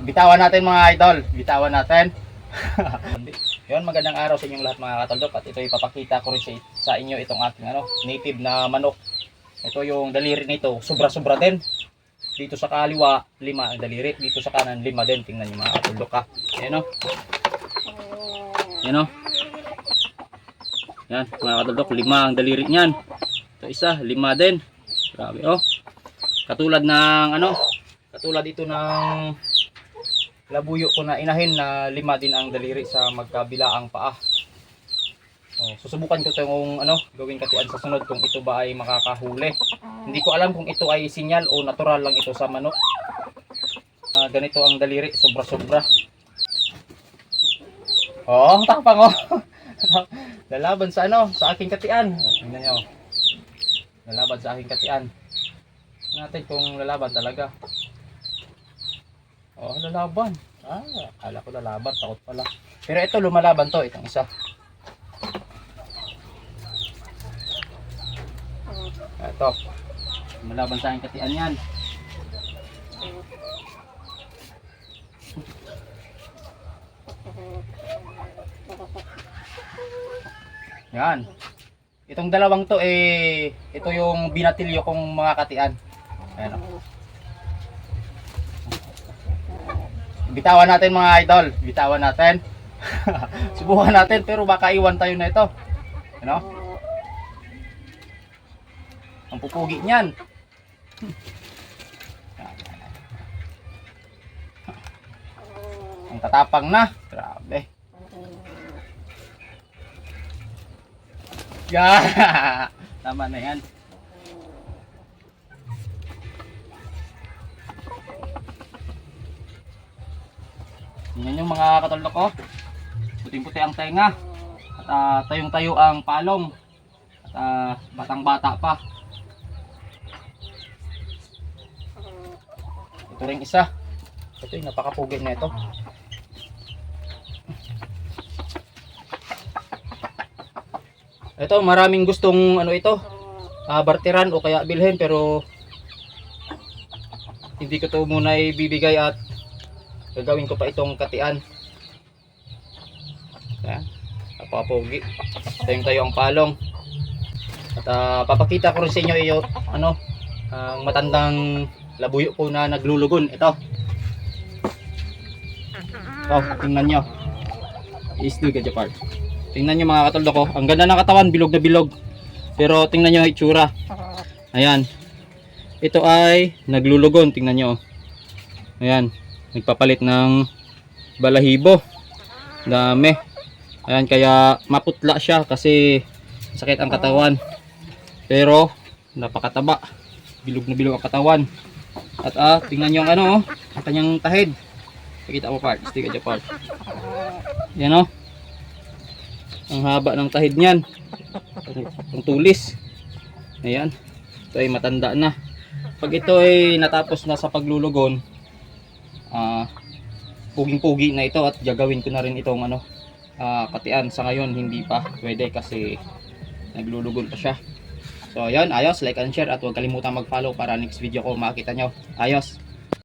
Bitawan natin mga idol. Bitawan natin. Yun, magandang araw sa inyong lahat mga kataldok. At ito ipapakita ko rin sa inyo itong aking native na manok. Ito yung daliri nito. Sobra-sobra din. Dito sa kaliwa, 5 ang daliri. Dito sa kanan, 5 din. Tingnan nyo mga kataldok ha. Ayan o. Ayan o. Yan mga kataldok, 5 ang daliri niyan. Ito isa, 5 din. Grabe oh. Katulad ng katulad ito ng labuyo ko na inahin na 5 din ang daliri sa magkabilaang paa. Oh, susubukan ko itong gawing katian sa sunod kung ito ba ay makakahuli. Hindi ko alam kung ito ay sinyal o natural lang ito sa manok. Ganito ang daliri, sobra-sobra. Oh, tapang oh. Lalaban sa sa aking katian. Tingnan niyo. Lalaban sa aking katian. Natin kung lalaban talaga. Oh, lalaban. Akala ko lalaban, takot pala. Pero ito lumalaban to, itong isa. Ito. Lumalaban sa aking katian yan. Yan. Itong dalawang to ito yung binatilyo kong mga katian. Ayan o. Bitawan natin mga idol. Bitawan natin. Subukan natin pero baka iwan tayo na ito. Ano? Ang pupugi niyan. Ang tatapang na. Grabe. Yeah. Tama na yan. Yan yung mga katulok ko. Puting-puti ang tenga. At tayong-tayo ang palong. At batang-bata pa. Ito rin isa. Ito yung napakapugi na ito. Ito, maraming gustong ito, barteran o kaya bilhin pero hindi ko to muna ibibigay at gagawin ko pa itong katian. Ayan, napapogi. Tayong tayo ang palong. At papakita ko rin sa inyo yung ang matandang labuyo ko na naglulugon. Ito. Ito, tingnan nyo. Isdo ka Japar. Tingnan nyo mga katuldo ko. Ang ganda ng katawan, bilog na bilog. Pero tingnan nyo ang itsura. Ayan. Ito ay naglulugon. Tingnan nyo. Ayan. Nagpapalit ng balahibo. Dami. Ayan, kaya maputla siya kasi sakit ang katawan. Pero napakataba. Bilog na bilog ang katawan. At tingnan nyo ang ang kanyang tahid. Pakita mo part. Stick ka part. Ayan o. Ang haba ng tahid niyan. Ang tulis. Ayan. Ito ay matanda na. Pag ito ay natapos na sa paglulugon, puging-pugi na ito at gagawin ko na rin itong katian. Sa ngayon hindi pa pwede kasi naglulugon pa siya. So ayan, ayos, like and share at huwag kalimutang mag-follow para next video ko makita nyo. Ayos.